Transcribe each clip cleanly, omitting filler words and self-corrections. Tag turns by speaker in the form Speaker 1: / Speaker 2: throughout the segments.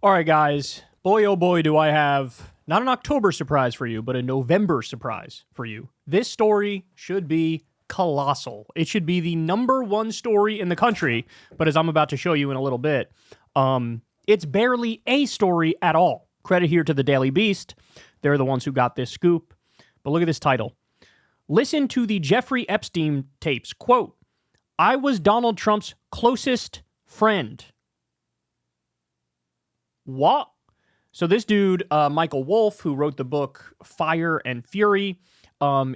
Speaker 1: All right, guys. Boy, oh boy, do I have not an October surprise for you, but a November surprise for you. This story should be colossal. It should be the number one story in the country, but as I'm about to show you in a little bit, it's barely a story at all. Credit here to the Daily Beast. They're the ones who got this scoop. But look at this title. Listen to the Jeffrey Epstein tapes. Quote, I was Donald Trump's closest friend. What? So this dude, Michael Wolff, who wrote the book Fire and Fury,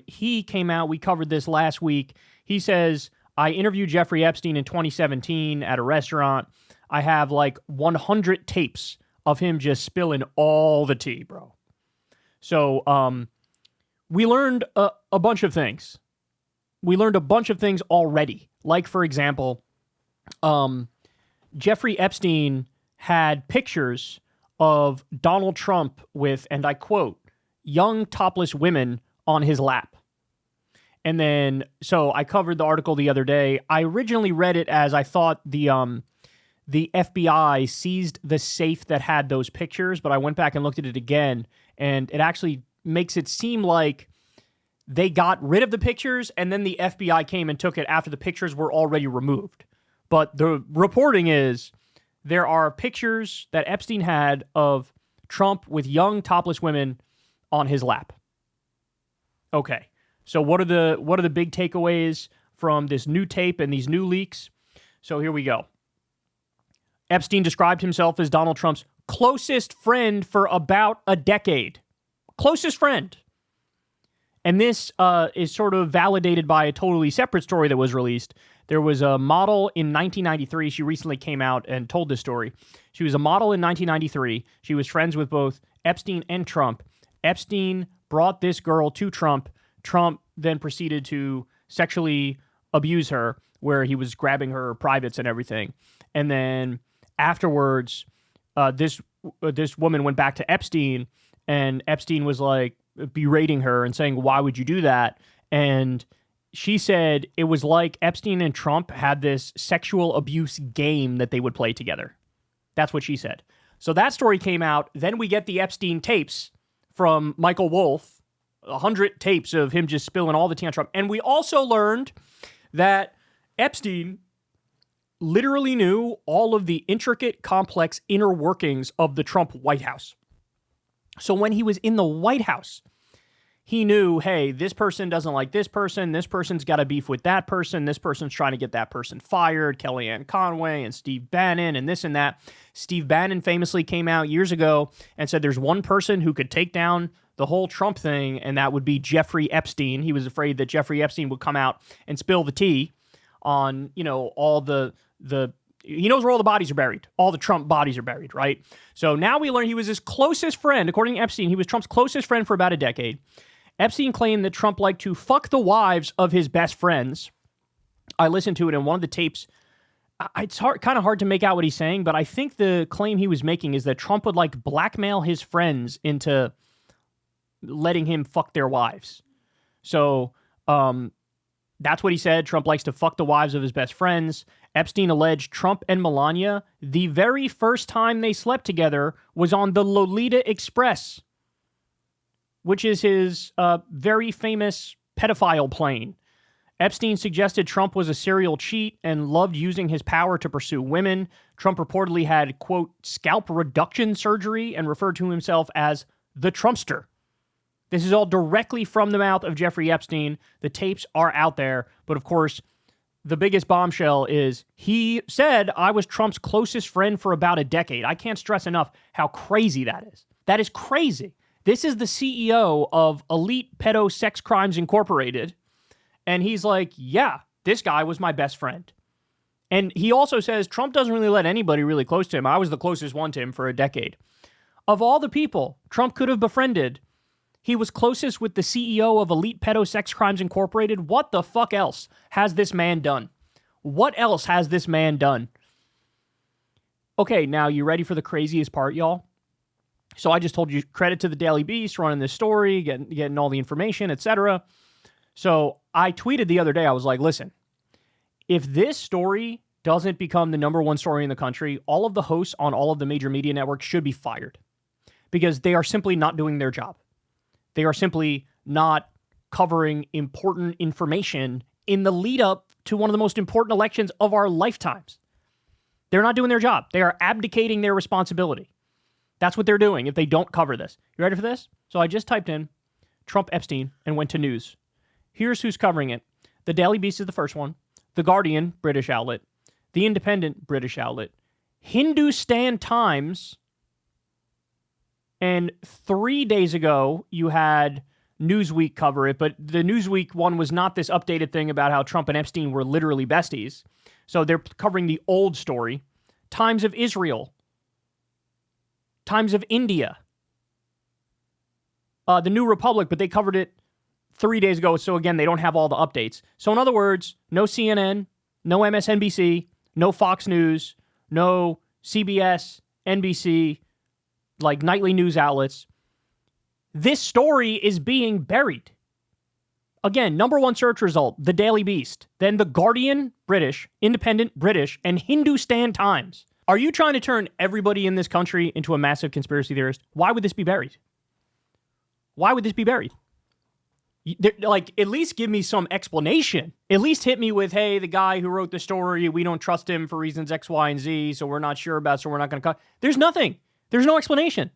Speaker 1: he came out, we covered this last week. He says, I interviewed Jeffrey Epstein in 2017 at a restaurant. I have like 100 tapes of him just spilling all the tea, bro. So we learned a bunch of things. We learned a bunch of things already. Like, for example, Jeffrey Epstein had pictures of Donald Trump with, and I quote, young topless women on his lap. And then, so I covered the article the other day. I originally read it as I thought the FBI seized the safe that had those pictures, but I went back and looked at it again, and it actually makes it seem like they got rid of the pictures, and then the FBI came and took it after the pictures were already removed. But the reporting is there are pictures that Epstein had of Trump with young topless women on his lap. Okay, so what are the big takeaways from this new tape and these new leaks? So here we go. Epstein described himself as Donald Trump's closest friend for about a decade. Closest friend. And this is sort of validated by a totally separate story that was released. There was a model in 1993. She recently came out and told this story. She was a model in 1993. She was friends with both Epstein and Trump. Epstein brought this girl to Trump. Trump then proceeded to sexually abuse her, where he was grabbing her privates and everything. And then afterwards, this woman went back to Epstein, and Epstein was like berating her and saying, why would you do that? And she said it was like Epstein and Trump had this sexual abuse game that they would play together. That's what she said. So that story came out. Then we get the Epstein tapes from Michael Wolff, 100 tapes of him just spilling all the tea on Trump. And we also learned that Epstein literally knew all of the intricate, complex inner workings of the Trump White House. So when he was in the White House, he knew, hey, this person doesn't like this person's got a beef with that person, this person's trying to get that person fired, Kellyanne Conway and Steve Bannon and this and that. Steve Bannon famously came out years ago and said there's one person who could take down the whole Trump thing, and that would be Jeffrey Epstein. He was afraid that Jeffrey Epstein would come out and spill the tea on, all the he knows where all the bodies are buried. All the Trump bodies are buried, right? So now we learn he was his closest friend. According to Epstein, he was Trump's closest friend for about a decade. Epstein claimed that Trump liked to fuck the wives of his best friends. I listened to it in one of the tapes. It's kind of hard to make out what he's saying, but I think the claim he was making is that Trump would like blackmail his friends into letting him fuck their wives. So that's what he said. Trump likes to fuck the wives of his best friends. Epstein alleged Trump and Melania, the very first time they slept together, was on the Lolita Express, which is his very famous pedophile plane. Epstein suggested Trump was a serial cheat and loved using his power to pursue women. Trump reportedly had, quote, scalp reduction surgery and referred to himself as the Trumpster. This is all directly from the mouth of Jeffrey Epstein. The tapes are out there, but of course, the biggest bombshell is he said, I was Trump's closest friend for about a decade. I can't stress enough how crazy that is. That is crazy. This is the CEO of Elite Pedo Sex Crimes Incorporated. And he's like, yeah, this guy was my best friend. And he also says Trump doesn't really let anybody really close to him. I was the closest one to him for a decade. Of all the people Trump could have befriended, he was closest with the CEO of Elite Pedo Sex Crimes Incorporated. What the fuck else has this man done? What else has this man done? Okay, now you ready for the craziest part, y'all? So I just told you, credit to the Daily Beast running this story, getting all the information, etc. So I tweeted the other day, I was like, listen, if this story doesn't become the number one story in the country, all of the hosts on all of the major media networks should be fired because they are simply not doing their job. They are simply not covering important information in the lead up to one of the most important elections of our lifetimes. They're not doing their job. They are abdicating their responsibility. That's what they're doing if they don't cover this. You ready for this? So I just typed in Trump Epstein and went to news. Here's who's covering it. The Daily Beast is the first one. The Guardian, British outlet. The Independent, British outlet. Hindustan Times. And 3 days ago, you had Newsweek cover it, but the Newsweek one was not this updated thing about how Trump and Epstein were literally besties. So they're covering the old story. Times of Israel. Times of India. The New Republic, but they covered it 3 days ago. So again, they don't have all the updates. So in other words, no CNN, no MSNBC, no Fox News, no CBS, NBC, like nightly news outlets. This story is being buried. Again, number one search result, The Daily Beast, then The Guardian, British, Independent, British, and Hindustan Times. Are you trying to turn everybody in this country into a massive conspiracy theorist? Why would this be buried? Why would this be buried? Like, at least give me some explanation. At least hit me with, hey, the guy who wrote the story, we don't trust him for reasons X, Y, and Z, so we're not sure about, so we're not going to cut. There's nothing. There's no explanation.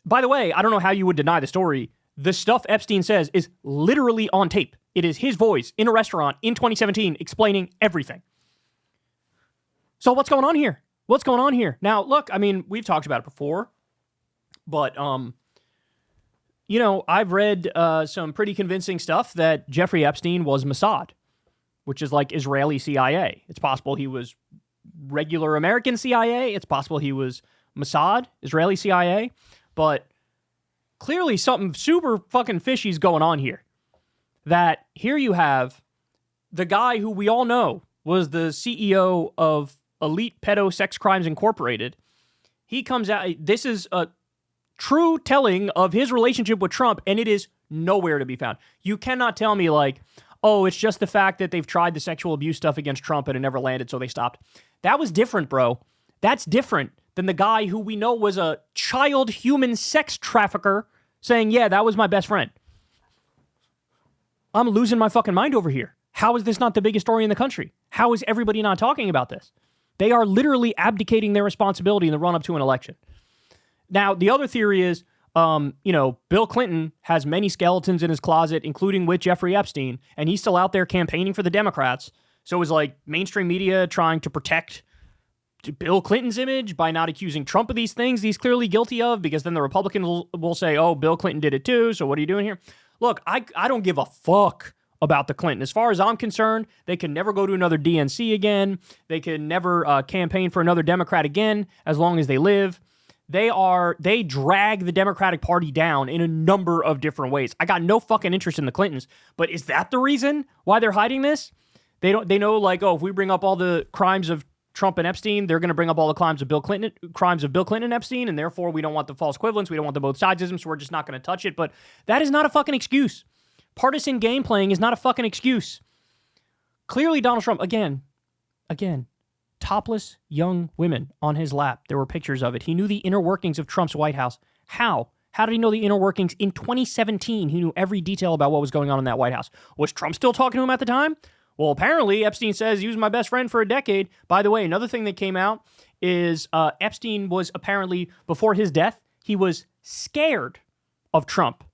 Speaker 1: By the way, I don't know how you would deny the story. The stuff Epstein says is literally on tape. It is his voice in a restaurant in 2017 explaining everything. So what's going on here? What's going on here? Now, look, I mean, we've talked about it before, but, you know, I've read some pretty convincing stuff that Jeffrey Epstein was Mossad, which is like Israeli CIA. It's possible he was regular American CIA. It's possible he was Mossad, Israeli CIA. But clearly something super fucking fishy is going on here. That here you have the guy who we all know was the CEO of Elite Pedo Sex Crimes Incorporated. He comes out. This is a true telling of his relationship with Trump, and it is nowhere to be found. You cannot tell me like, oh, it's just the fact that they've tried the sexual abuse stuff against Trump and it never landed, so they stopped. That was different, bro. That's different than the guy who we know was a child human sex trafficker saying, yeah, that was my best friend. I'm losing my fucking mind over here. How is this not the biggest story in the country? How is everybody not talking about this? They are literally abdicating their responsibility in the run-up to an election. Now, the other theory is, Bill Clinton has many skeletons in his closet, including with Jeffrey Epstein, and he's still out there campaigning for the Democrats. So is like mainstream media trying to protect Bill Clinton's image by not accusing Trump of these things he's clearly guilty of, because then the Republicans will say, oh, Bill Clinton did it too, so what are you doing here? Look, I don't give a fuck about the Clinton. As far as I'm concerned, they can never go to another DNC again. They can never campaign for another Democrat again as long as they live. They drag the Democratic Party down in a number of different ways. I got no fucking interest in the Clintons, but is that the reason why they're hiding this? They know like, oh, if we bring up all the crimes of Trump and Epstein, they're going to bring up all the crimes of Bill Clinton and Epstein, and therefore we don't want the false equivalence, we don't want the both sidesism, so we're just not going to touch it. But that is not a fucking excuse. Partisan game playing is not a fucking excuse. Clearly, Donald Trump, again, topless young women on his lap. There were pictures of it. He knew the inner workings of Trump's White House. How? How did he know the inner workings? In 2017, he knew every detail about what was going on in that White House. Was Trump still talking to him at the time? Well, apparently, Epstein says he was my best friend for a decade. By the way, another thing that came out is Epstein was apparently, before his death, he was scared of Trump.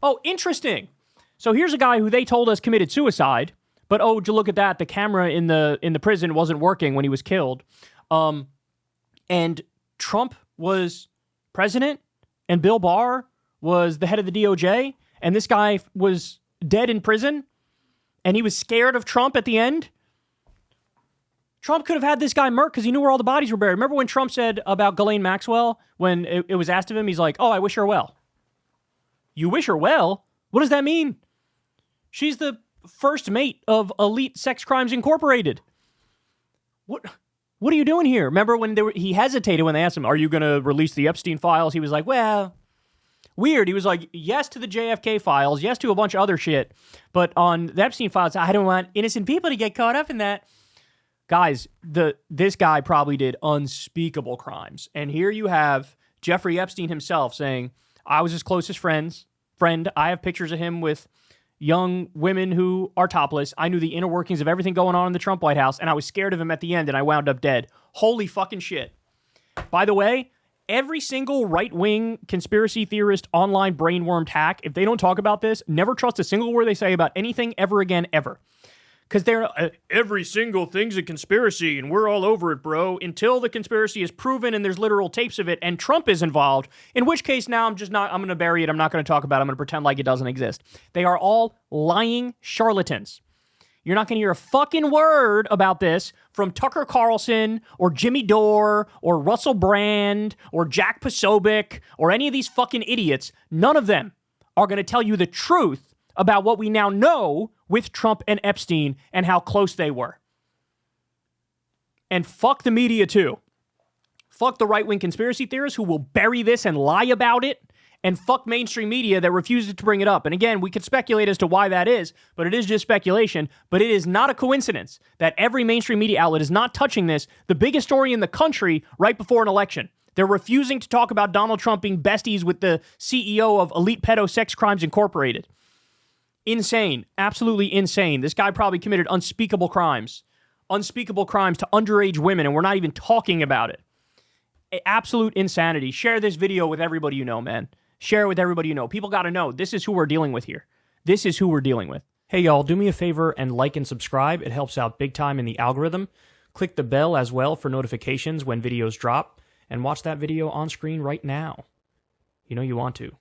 Speaker 1: Oh, interesting. So here's a guy who they told us committed suicide. But oh, would you look at that? The camera in the prison wasn't working when he was killed. And Trump was president, and Bill Barr was the head of the DOJ, and this guy was dead in prison, and he was scared of Trump at the end. Trump could have had this guy murked because he knew where all the bodies were buried. Remember when Trump said about Ghislaine Maxwell, when it was asked of him, he's like, oh, I wish her well. You wish her well? What does that mean? She's the first mate of Elite Sex Crimes Incorporated. What are you doing here? Remember when he hesitated when they asked him, are you going to release the Epstein files? He was like, well, weird. He was like, yes to the JFK files, yes to a bunch of other shit. But on the Epstein files, I don't want innocent people to get caught up in that. Guys, this guy probably did unspeakable crimes. And here you have Jeffrey Epstein himself saying, I was his closest friend. I have pictures of him with young women who are topless. I knew the inner workings of everything going on in the Trump White House, and I was scared of him at the end, and I wound up dead. Holy fucking shit. By the way, every single right-wing conspiracy theorist online brainwormed hack, if they don't talk about this, never trust a single word they say about anything ever again, ever. Because they're, every single thing's a conspiracy, and we're all over it, bro, until the conspiracy is proven and there's literal tapes of it, and Trump is involved, in which case now I'm going to bury it, I'm not going to talk about it, I'm going to pretend like it doesn't exist. They are all lying charlatans. You're not going to hear a fucking word about this from Tucker Carlson or Jimmy Dore or Russell Brand or Jack Posobiec or any of these fucking idiots. None of them are going to tell you the truth about what we now know with Trump and Epstein and how close they were. And fuck the media too. Fuck the right-wing conspiracy theorists who will bury this and lie about it. And fuck mainstream media that refuses to bring it up. And again, we could speculate as to why that is, but it is just speculation. But it is not a coincidence that every mainstream media outlet is not touching this, the biggest story in the country, right before an election. They're refusing to talk about Donald Trump being besties with the CEO of Elite Pedo Sex Crimes Incorporated. Insane. Absolutely insane. This guy probably committed unspeakable crimes. Unspeakable crimes to underage women, and we're not even talking about it. Absolute insanity. Share this video with everybody you know, man. Share it with everybody you know. People got to know. This is who we're dealing with here. This is who we're dealing with. Hey, y'all, do me a favor and like and subscribe. It helps out big time in the algorithm. Click the bell as well for notifications when videos drop, and watch that video on screen right now. You know you want to.